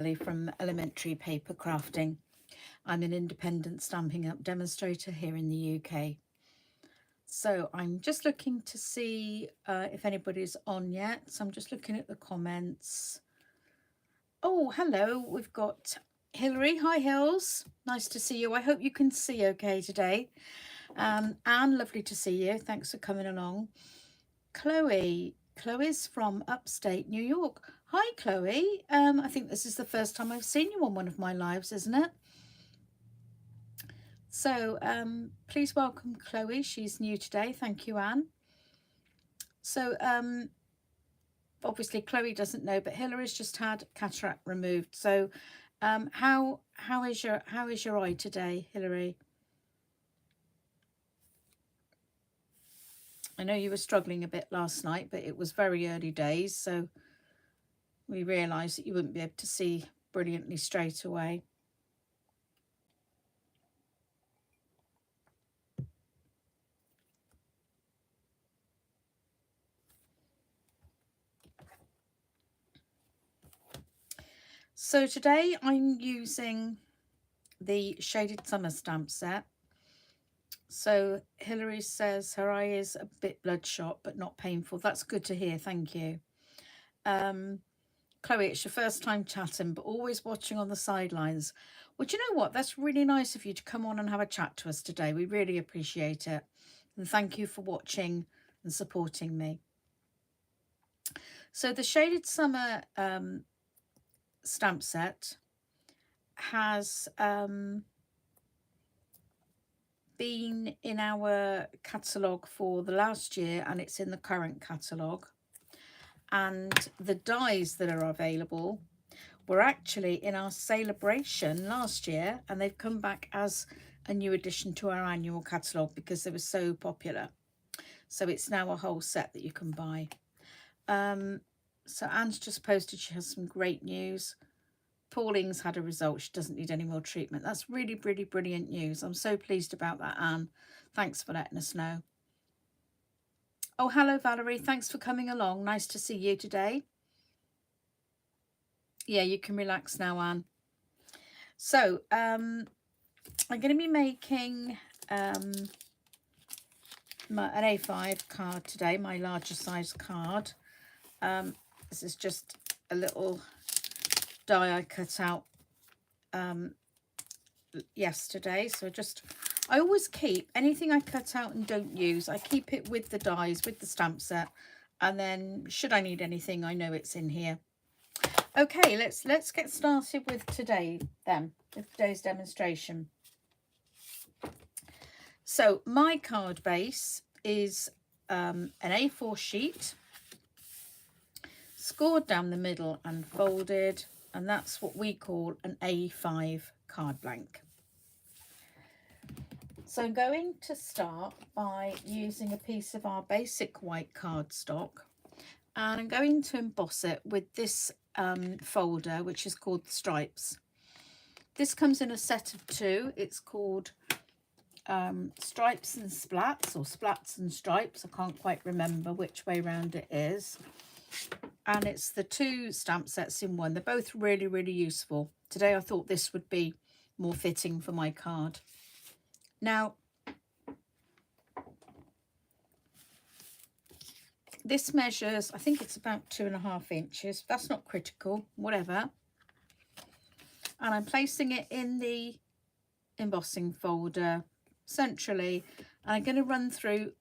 from Ellymentry Papercrafting. I'm an independent Stampin' Up demonstrator here in the UK. So I'm just looking to see if anybody's on yet. So I'm just looking at the comments. Oh, hello. We've got Hilary. Hi, Hills. Nice to see you. I hope you can see okay today. Anne, lovely to see you. Thanks for coming along. Chloe. Chloe's from upstate New York. Hi, Chloe. I think this is the first time I've seen you on one of my lives, isn't it? So please welcome Chloe. She's new today. Thank you, Anne. So obviously Chloe doesn't know, but Hilary's just had cataract removed. So how is your eye today, Hilary? I know you were struggling a bit last night, but it was very early days, so we realised that you wouldn't be able to see brilliantly straight away. So today I'm using the Shaded Summer stamp set. So Hilary says her eye is a bit bloodshot but not painful. That's good to hear, thank you. Chloe, it's your first time chatting but always watching on the sidelines. Well, do you know what? That's really nice of you to come on and have a chat to us today. We really appreciate it. And thank you for watching and supporting me. So the Shaded Summer stamp set has been in our catalogue for the last year and it's in the current catalogue. And the dies that are available were actually in our celebration last year, and they've come back as a new addition to our annual catalogue because they were so popular. So it's now a whole set that you can buy. So Anne's just posted she has some great news. Pauling's had a result. She doesn't need any more treatment. That's really, really brilliant news. I'm so pleased about that, Anne. Thanks for letting us know. Oh, hello, Valerie. Thanks for coming along. Nice to see you today. Yeah, you can relax now, Anne. So I'm going to be making an A5 card today, my larger size card. This is just a little die I cut out yesterday. So I always keep anything I cut out and don't use, I keep it with the dies, with the stamp set, and then should I need anything, I know it's in here. Okay, let's get started with today's demonstration. So my card base is an A4 sheet, scored down the middle and folded, and that's what we call an A5 card blank. So I'm going to start by using a piece of our basic white cardstock, and I'm going to emboss it with this folder, which is called the Stripes. This comes in a set of two. It's called Stripes and Splats, or Splats and Stripes. I can't quite remember which way round it is. And it's the two stamp sets in one. They're both really, really useful. Today I thought this would be more fitting for my card. Now, this measures, I think it's about 2.5 inches. That's not critical, whatever. And I'm placing it in the embossing folder centrally. And I'm going to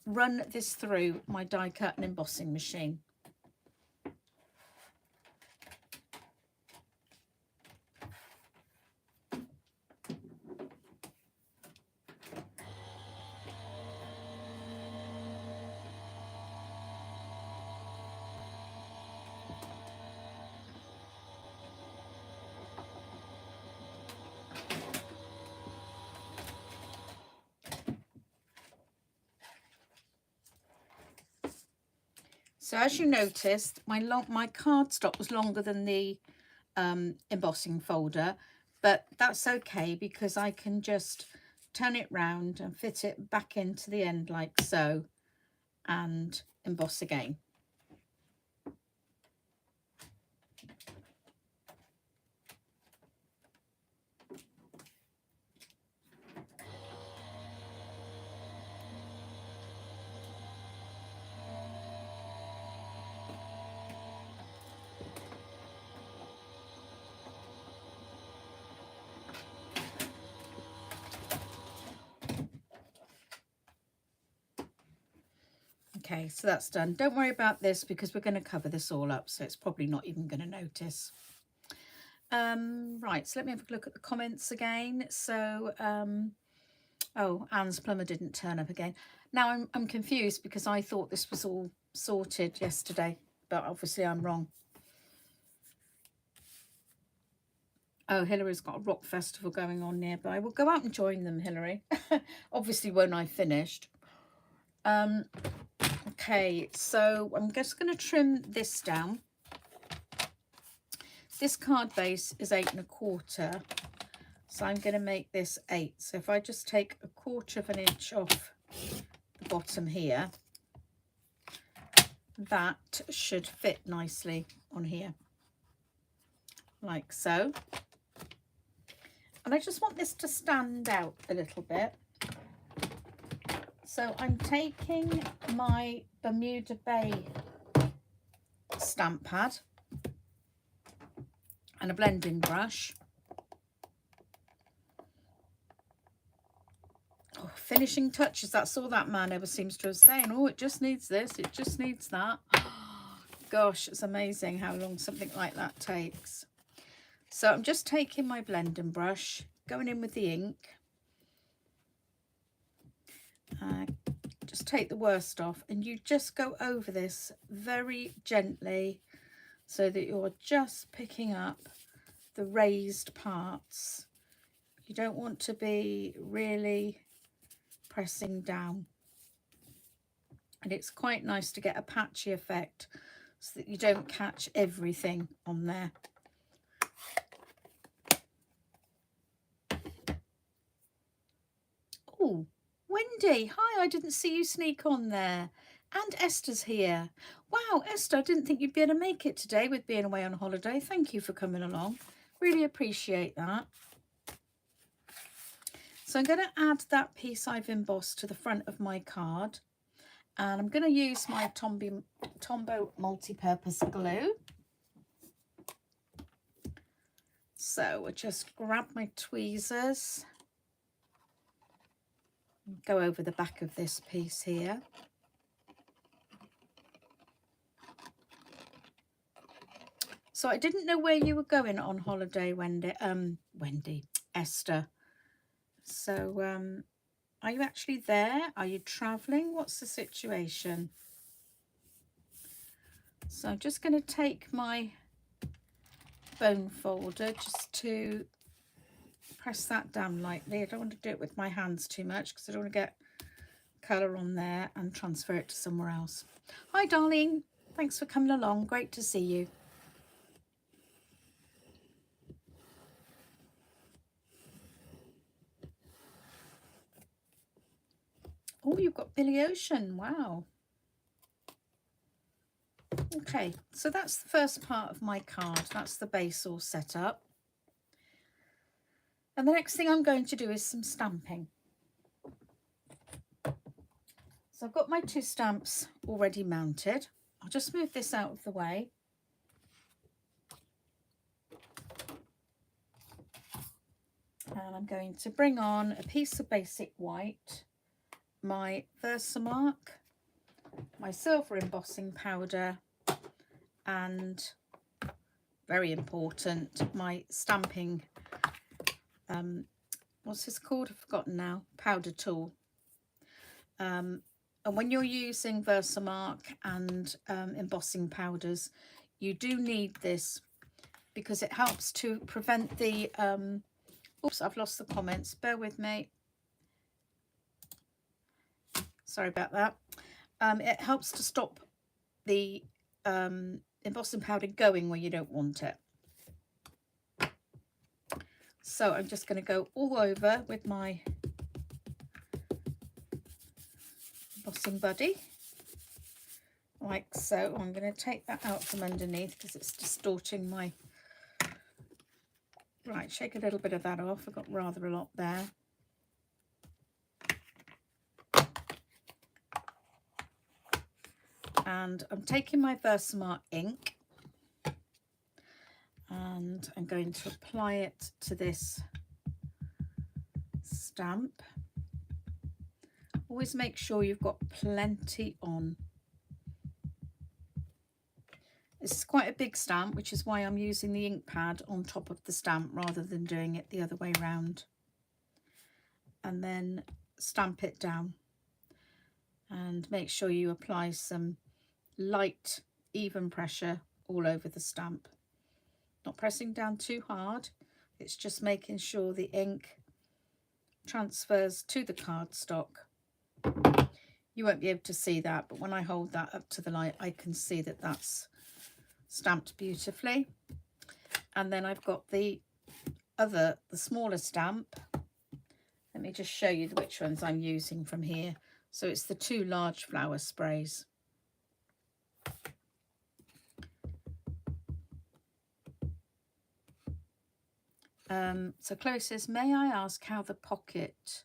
run this through my die cut and embossing machine. So as you noticed, my cardstock was longer than the embossing folder, but that's okay because I can just turn it round and fit it back into the end like so and emboss again. Okay, so that's done. Don't worry about this because we're going to cover this all up, so it's probably not even going to notice. Right, so let me have a look at the comments again. So, oh, Anne's plumber didn't turn up again. Now I'm confused because I thought this was all sorted yesterday, but obviously I'm wrong. Oh, Hillary's got a rock festival going on nearby. We'll go out and join them, Hillary. Obviously, when I've finished. Okay, so I'm just going to trim this down. This card base is 8 1/4, so I'm going to make this 8. So if I just take 1/4 of an inch off the bottom here, that should fit nicely on here, like so. And I just want this to stand out a little bit. So I'm taking my Bermuda Bay stamp pad and a blending brush. Oh, finishing touches, that's all that man ever seems to have saying. Oh, it just needs this, it just needs that. Gosh, it's amazing how long something like that takes. So I'm just taking my blending brush, going in with the ink. Just take the worst off and you just go over this very gently so that you're just picking up the raised parts. You don't want to be really pressing down. And it's quite nice to get a patchy effect so that you don't catch everything on there. Oh, Wendy, hi, I didn't see you sneak on there. And Esther's here. Wow, Esther, I didn't think you'd be able to make it today with being away on holiday. Thank you for coming along. Really appreciate that. So I'm going to add that piece I've embossed to the front of my card. And I'm going to use my Tombow multi-purpose glue. So I just grab my tweezers. Go over the back of this piece here. So I didn't know where you were going on holiday, Esther. So are you actually there? Are you traveling? What's the situation? So I'm just going to take my bone folder just to press that down lightly. I don't want to do it with my hands too much because I don't want to get colour on there and transfer it to somewhere else. Hi, darling. Thanks for coming along. Great to see you. Oh, you've got Billy Ocean. Wow. Okay, so that's the first part of my card. That's the base all set up. And the next thing I'm going to do is some stamping. So I've got my 2 stamps already mounted. I'll just move this out of the way. And I'm going to bring on a piece of basic white, my Versamark, my silver embossing powder, and very important, my stamping, what's this called? I've forgotten now, powder tool. And when you're using Versamark and embossing powders, you do need this because it helps to prevent the, oops, I've lost the comments, bear with me. Sorry about that. It helps to stop the embossing powder going where you don't want it. So I'm just going to go all over with my embossing buddy, like so. I'm going to take that out from underneath because it's distorting my... Right, shake a little bit of that off. I've got rather a lot there. And I'm taking my Versamark ink and I'm going to apply it to this stamp. Always make sure you've got plenty on This is quite a big stamp, which is why I'm using the ink pad on top of the stamp rather than doing it the other way round. And then stamp it down. And make sure you apply some light, even pressure all over the stamp. Not pressing down too hard. It's just making sure the ink transfers to the cardstock. You won't be able to see that, but when I hold that up to the light, I can see that that's stamped beautifully. And then I've got the smaller stamp. Let me just show you which ones I'm using from here. So it's the 2 large flower sprays. So Chloe says, may I ask how the pocket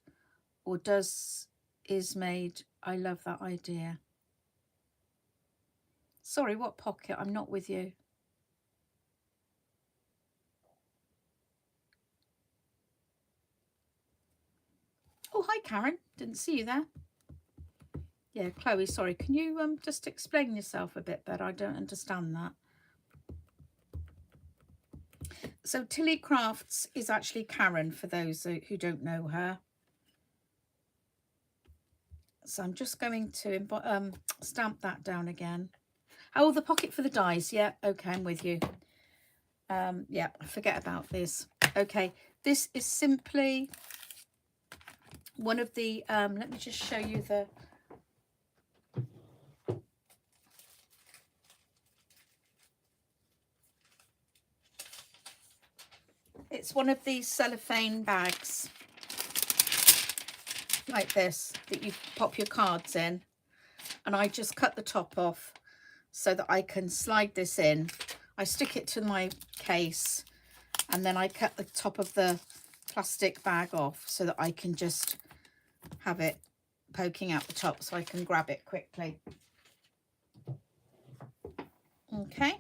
is made? I love that idea. Sorry, what pocket? I'm not with you. Oh, hi Karen, didn't see you there. Yeah, Chloe, sorry, can you just explain yourself a bit better? I don't understand that. So Tilly Crafts is actually Karen, for those who don't know her. So I'm just going to stamp that down again. Oh, the pocket for the dies. Yeah, okay, I'm with you. Yeah, forget about this. Okay, this is simply one of the, let me just show you the, it's one of these cellophane bags like this that you pop your cards in, and I just cut the top off so that I can slide this in. I stick it to my case and then I cut the top of the plastic bag off so that I can just have it poking out the top so I can grab it quickly. Okay,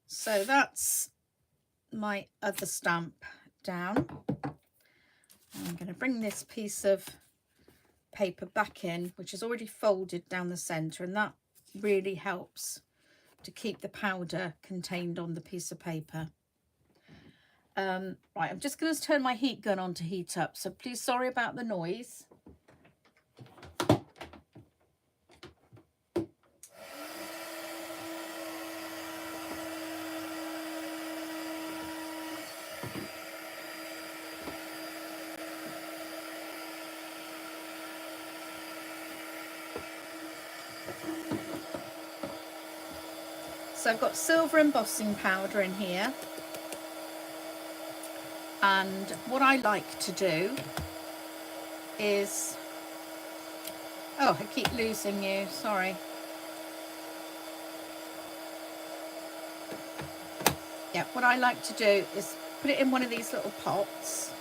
so that's my other stamp down. I'm going to bring this piece of paper back in, which is already folded down the center, and that really helps to keep the powder contained on the piece of paper. Right, I'm just going to turn my heat gun on to heat up, so please sorry about the noise. So I've got silver embossing powder in here, and what I like to do is, oh, I keep losing you, sorry. Yeah, what I like to do is put it in one of these little pots,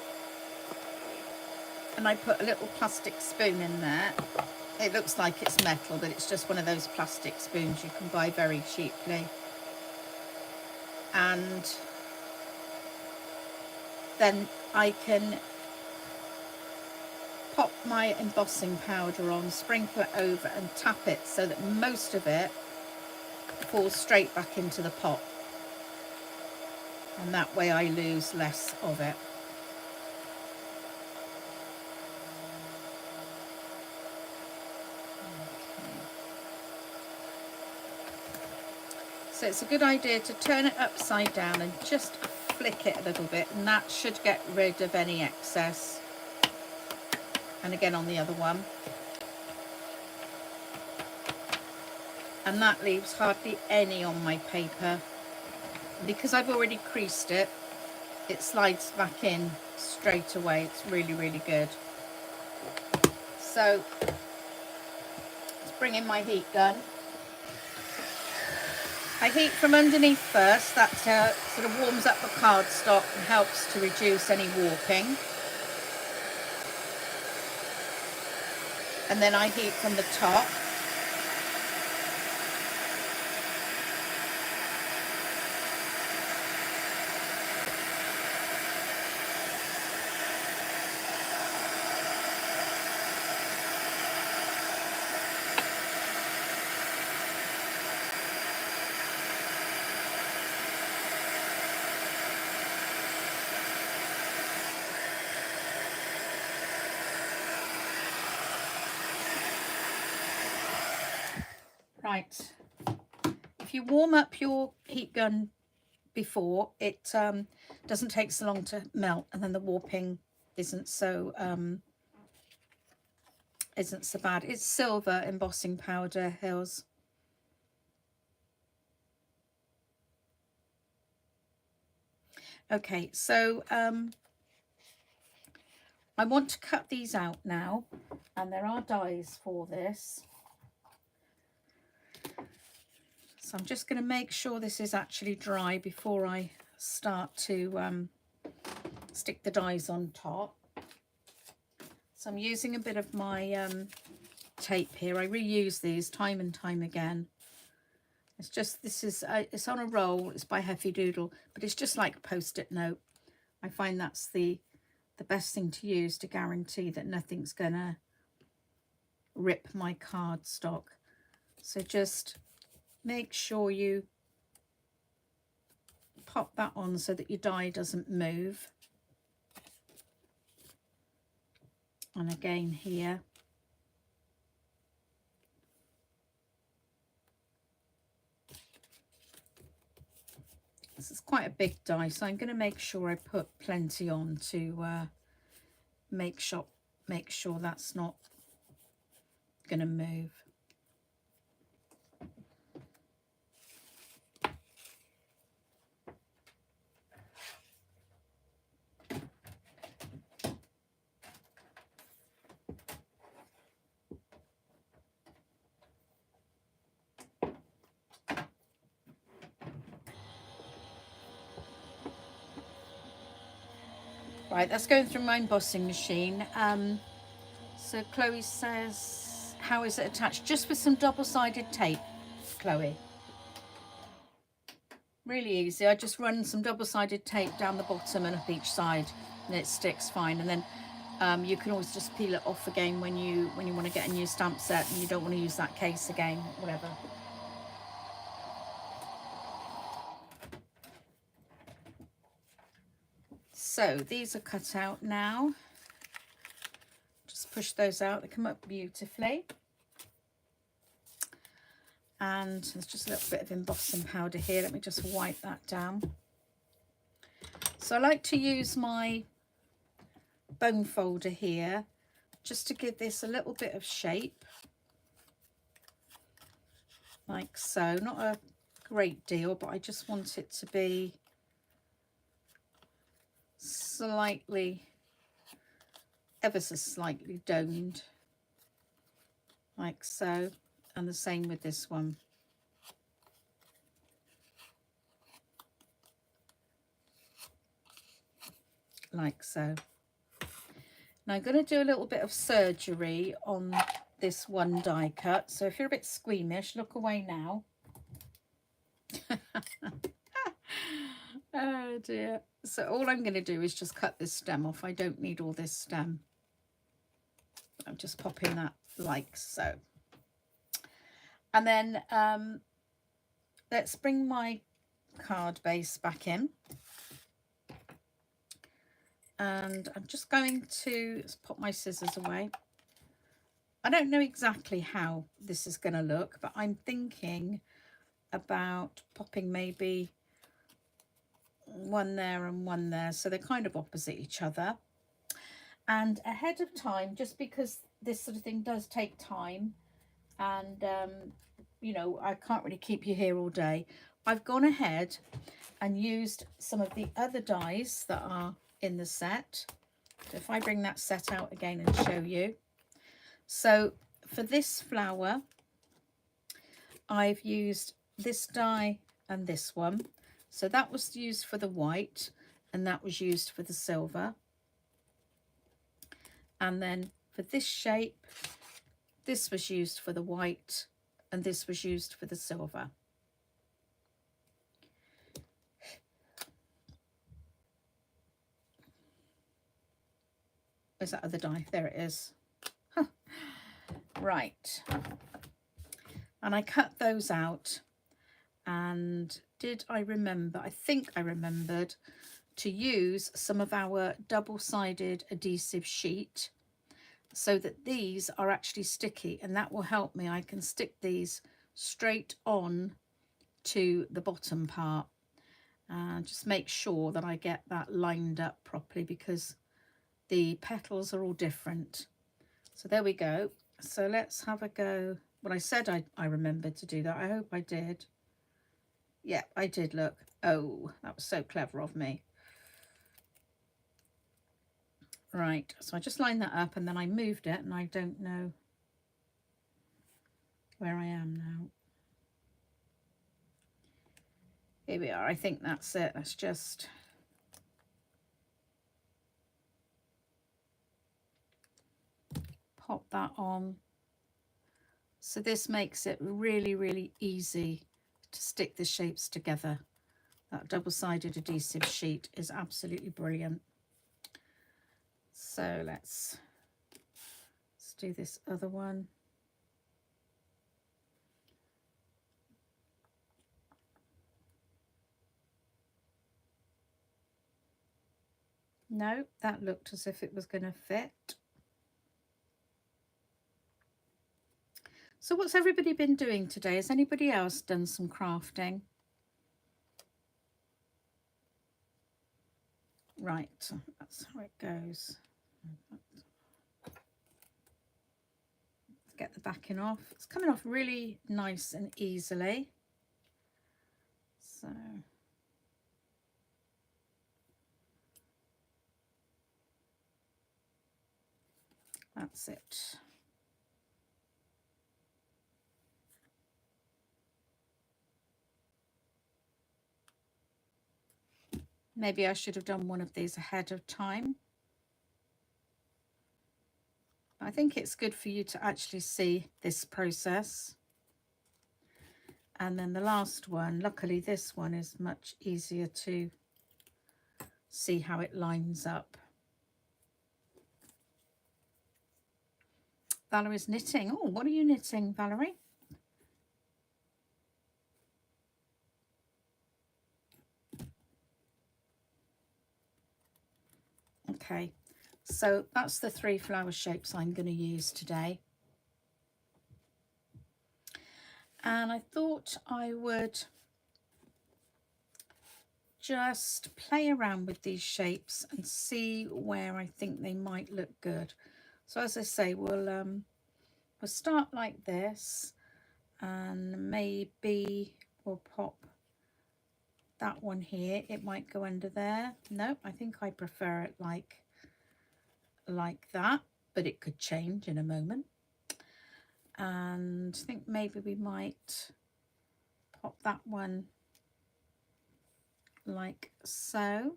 and I put a little plastic spoon in there. It looks like it's metal, but it's just one of those plastic spoons you can buy very cheaply. And then I can pop my embossing powder on, sprinkle it over and tap it so that most of it falls straight back into the pot. And that way I lose less of it. So it's a good idea to turn it upside down and just flick it a little bit, and that should get rid of any excess. And again on the other one. And that leaves hardly any on my paper. Because I've already creased it, it slides back in straight away. It's really, really good. So let's bring in my heat gun. I heat from underneath first. That sort of warms up the cardstock and helps to reduce any warping. And then I heat from the top. Right, if you warm up your heat gun before, it doesn't take so long to melt, and then the warping isn't so bad. It's silver embossing powder, Hills. Okay, so I want to cut these out now, and there are dies for this. So I'm just going to make sure this is actually dry before I start to stick the dies on top. So I'm using a bit of my tape here. I reuse these time and time again. It's just, this is, it's on a roll. It's by Heavy Doodle, but it's just like a Post-it note. I find that's the best thing to use to guarantee that nothing's gonna rip my cardstock. So just make sure you pop that on so that your die doesn't move. And again here. This is quite a big die, so I'm going to make sure I put plenty on to make sure that's not going to move. Right, that's going through my embossing machine. So Chloe says, how is it attached? Just with some double-sided tape, Chloe. Really easy. I just run some double-sided tape down the bottom and up each side, and it sticks fine. And then you can always just peel it off again when you want to get a new stamp set and you don't want to use that case again, whatever. So these are cut out now. Just push those out. They come up beautifully. And there's just a little bit of embossing powder here. Let me just wipe that down. So I like to use my bone folder here just to give this a little bit of shape. Like so. Not a great deal, but I just want it to be slightly, ever so slightly domed. Like so. And the same with this one. Like so. Now I'm going to do a little bit of surgery on this one die cut. So if you're a bit squeamish, look away now. Oh dear. So all I'm going to do is just cut this stem off. I don't need all this stem. I'm just popping that like so. And then let's bring my card base back in. And I'm just going to pop my scissors away. I don't know exactly how this is going to look, but I'm thinking about popping maybe one there and one there, so they're kind of opposite each other. And ahead of time, just because this sort of thing does take time, and you know, I can't really keep you here all day, I've gone ahead and used some of the other dies that are in the set. So if I bring that set out again and show you. So for this flower, I've used this die and this one. So that was used for the white and that was used for the silver. And then for this shape, this was used for the white and this was used for the silver. Where's that other die? There it is. Huh. Right. And I cut those out. And did I remember? I think I remembered to use some of our double-sided adhesive sheet so that these are actually sticky, and that will help me. I can stick these straight on to the bottom part, and just make sure that I get that lined up properly because the petals are all different. So there we go. So let's have a go. Well, I said I remembered to do that. I hope I did. Yeah, I did. Look. Oh, that was so clever of me. Right, so I just lined that up and then I moved it, and I don't know where I am now. Here we are. I think that's it. Let's just pop that on. So this makes it really, really easy to stick the shapes together. That double-sided adhesive sheet is absolutely brilliant. So let's do this other one. No, that looked as if it was going to fit. So what's everybody been doing today? Has anybody else done some crafting? Right, that's how it goes. Let's get the backing off. It's coming off really nice and easily. So that's it. Maybe I should have done one of these ahead of time. I think it's good for you to actually see this process. And then the last one, luckily this one is much easier to see how it lines up. Valerie's knitting. Oh, what are you knitting, Valerie? Okay, so that's the 3 flower shapes I'm going to use today. And I thought I would just play around with these shapes and see where I think they might look good. So as I say, we'll start like this, and maybe we'll pop that one here. It might go under there. No, I think I prefer it like that, but it could change in a moment. And I think maybe we might pop that one like so,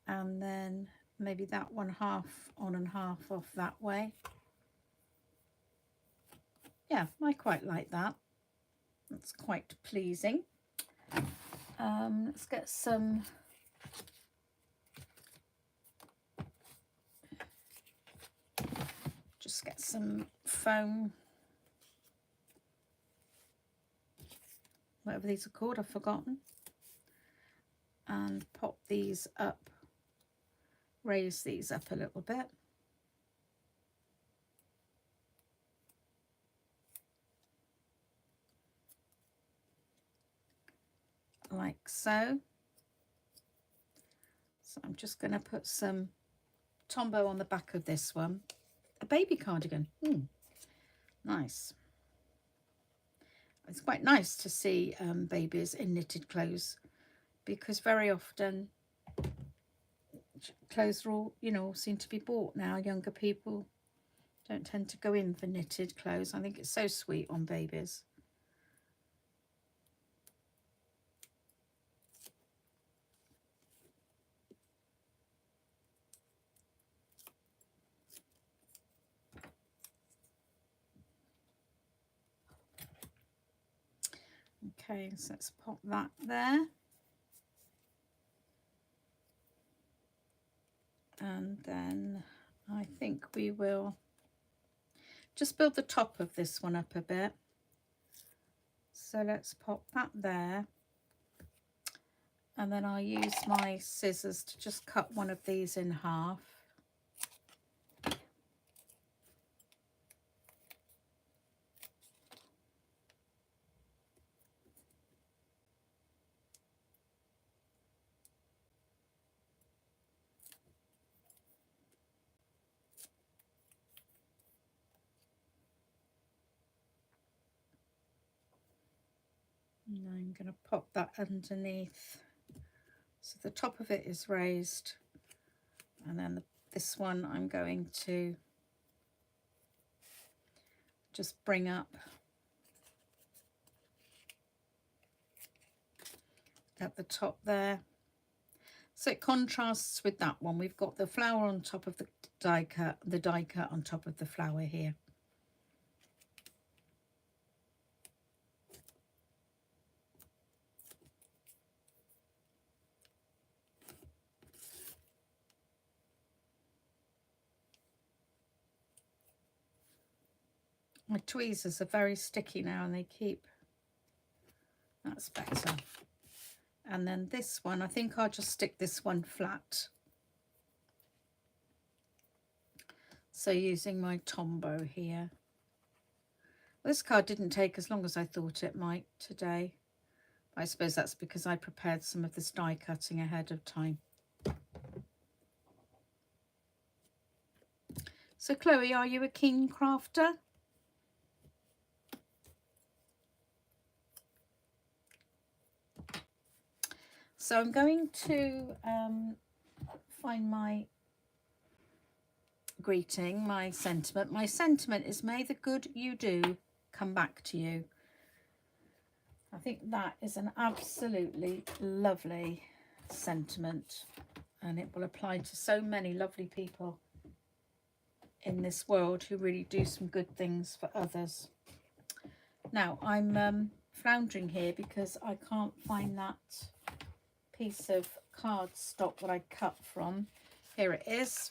and then maybe that one half on and half off that way. Yeah, I quite like that. That's quite pleasing. Let's get some foam, whatever these are called, I've forgotten, and pop these up, raise these up a little bit. Like so. So I'm just going to put some Tombow on the back of this one. A baby cardigan. Nice. It's quite nice to see babies in knitted clothes, because very often clothes are all, you know, seem to be bought now. Younger people don't tend to go in for knitted clothes. I think it's so sweet on babies. Okay, so let's pop that there. And then I think we will just build the top of this one up a bit. So let's pop that there. And then I'll use my scissors to just cut one of these in half. And I'm going to pop that underneath. So the top of it is raised, and then this one I'm going to just bring up at the top there. So it contrasts with that one. We've got the flower on top of the die cut on top of the flower here. My tweezers are very sticky now and they keep, that's better. And then this one, I think I'll just stick this one flat. So using my Tombow here. This card didn't take as long as I thought it might today. I suppose that's because I prepared some of this die cutting ahead of time. So Chloe, are you a keen crafter? So I'm going to find my greeting, my sentiment. My sentiment is, may the good you do come back to you. I think that is an absolutely lovely sentiment, and it will apply to so many lovely people in this world who really do some good things for others. Now I'm floundering here because I can't find that piece of cardstock that I cut from. Here it is.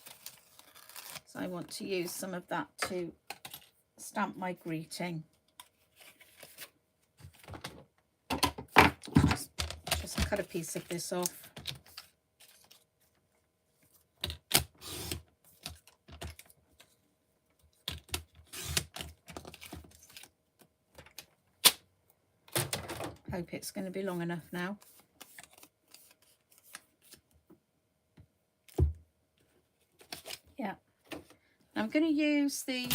So I want to use some of that to stamp my greeting. Just cut a piece of this off. Hope it's going to be long enough now. Yeah. I'm going to use the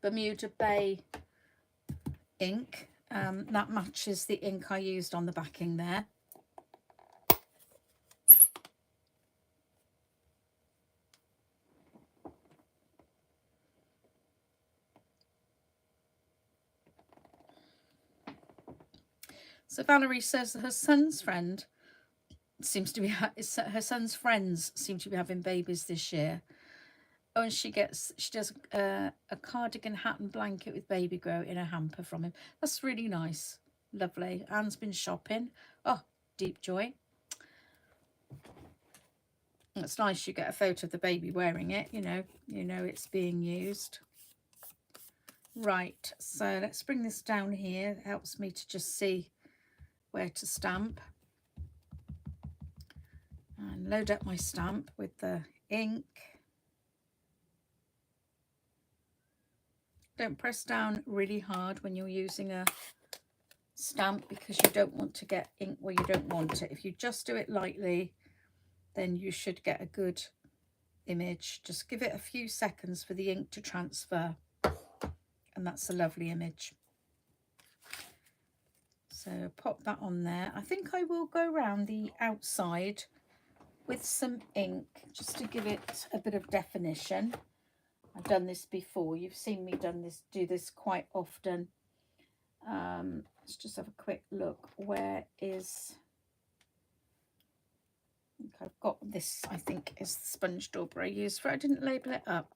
Bermuda Bay ink. That matches the ink I used on the backing there. So Valerie says that her son's friend seems to be, her son's friends seem to be having babies this year. Oh, and she does a cardigan, hat and blanket with baby grow in a hamper from him. That's really nice. Lovely. Anne's been shopping. Oh, deep joy. It's nice you get a photo of the baby wearing it, you know it's being used. Right, so let's bring this down here. It helps me to just see where to stamp. And load up my stamp with the ink. Don't press down really hard when you're using a stamp because you don't want to get ink where you don't want it. If you just do it lightly, then you should get a good image. Just give it a few seconds for the ink to transfer, and that's a lovely image. So pop that on there. I think I will go around the outside with some ink just to give it a bit of definition. I've done this before. You've seen me do this quite often. Let's just have a quick look. Where is... I think I've got this, I think, is the sponge dauber I used for it. I didn't label it up.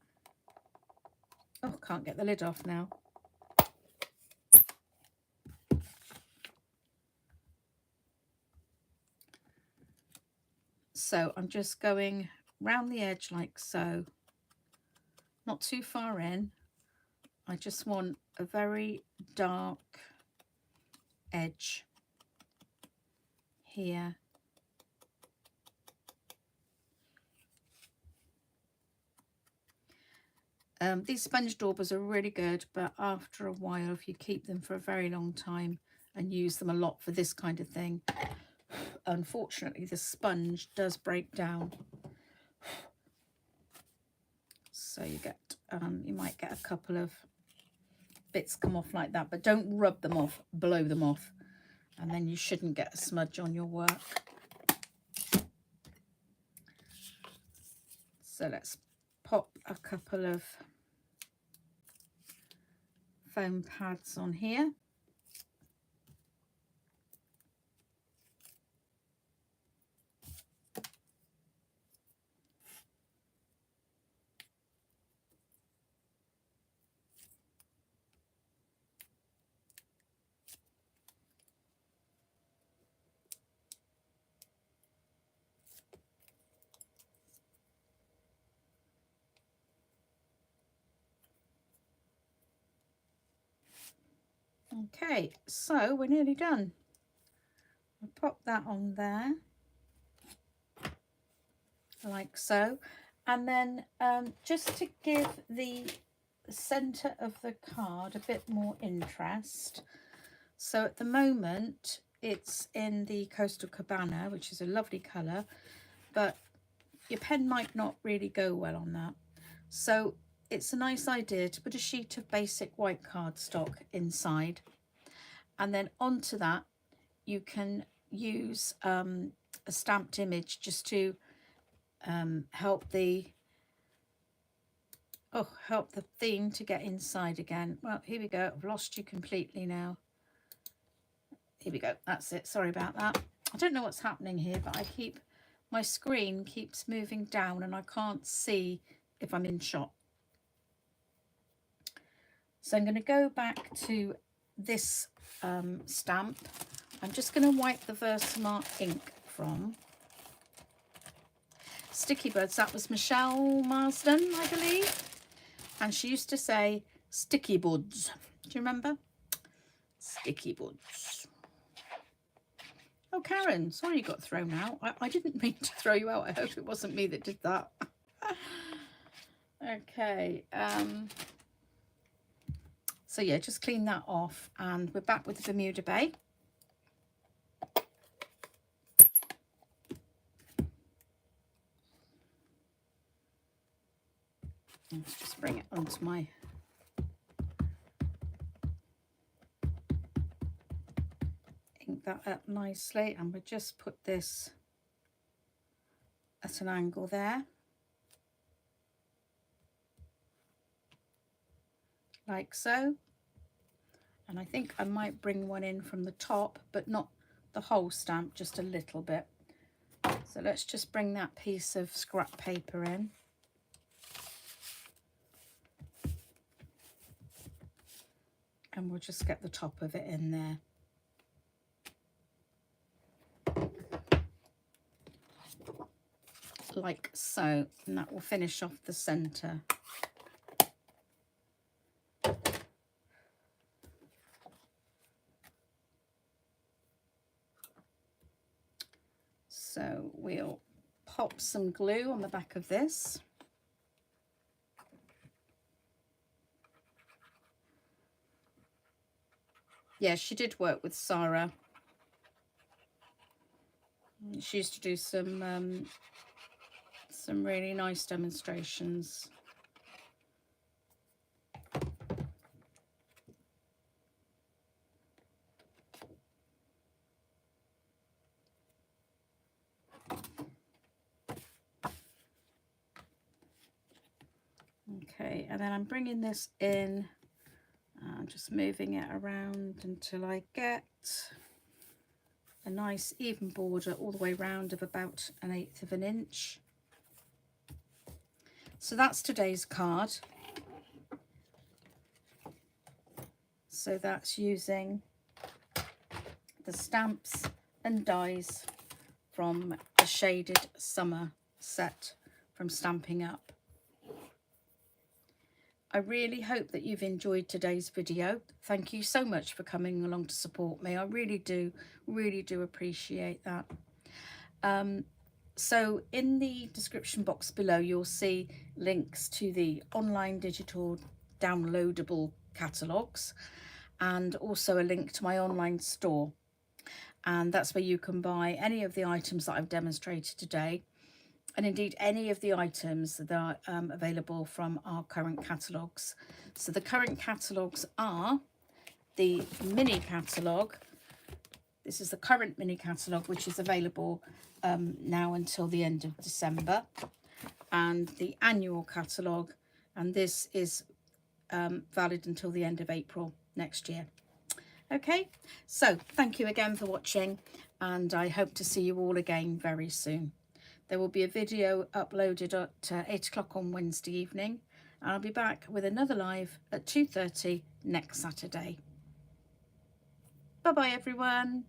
Oh, can't get the lid off now. So I'm just going round the edge like so. Not too far in. I just want a very dark edge here. These sponge daubers are really good, but after a while, if you keep them for a very long time and use them a lot for this kind of thing, unfortunately the sponge does break down. So you get you might get a couple of bits come off like that, but don't rub them off, blow them off, and then you shouldn't get a smudge on your work. So let's pop a couple of foam pads on here. Okay, so we're nearly done. I'll pop that on there like so, and then just to give the center of the card a bit more interest, so at the moment it's in the Coastal Cabana, which is a lovely color, but your pen might not really go well on that, so it's a nice idea to put a sheet of basic white cardstock inside, and then onto that you can use a stamped image just to help the theme to get inside again. Well, here we go. I've lost you completely now. Here we go. That's it. Sorry about that. I don't know what's happening here, but my screen keeps moving down and I can't see if I'm in shot. So I'm going to go back to this stamp. I'm just going to wipe the Versamark ink from. Sticky Buds, that was Michelle Marsden, I believe. And she used to say Sticky Buds. Do you remember? Sticky Buds. Oh, Karen, sorry you got thrown out. I didn't mean to throw you out. I hope it wasn't me that did that. Okay. So yeah, just clean that off, and we're back with the Bermuda Bay. Let's just bring it onto my ink that up nicely, and we'll just put this at an angle there, like so. And I think I might bring one in from the top, but not the whole stamp, just a little bit. So let's just bring that piece of scrap paper in. And we'll just get the top of it in there. Like so, and that will finish off the center. So we'll pop some glue on the back of this. Yeah, she did work with Sarah. She used to do some really nice demonstrations. Okay, and then I'm bringing this in. I'm just moving it around until I get a nice even border all the way round of about 1/8 of an inch. So that's today's card. So that's using the stamps and dies from the Shaded Summer set from Stampin' Up. I really hope that you've enjoyed today's video. Thank you so much for coming along to support me. I really do appreciate that. So in the description box below, you'll see links to the online digital downloadable catalogues, and also a link to my online store. And that's where you can buy any of the items that I've demonstrated today. and indeed any of the items that are available from our current catalogues. So the current catalogues are the mini catalogue. This is the current mini catalogue, which is available now until the end of December, and the annual catalogue, and this is valid until the end of April next year. Okay, so thank you again for watching, and I hope to see you all again very soon. There will be a video uploaded at 8 o'clock on Wednesday evening, and I'll be back with another live at 2:30 next Saturday. Bye bye everyone.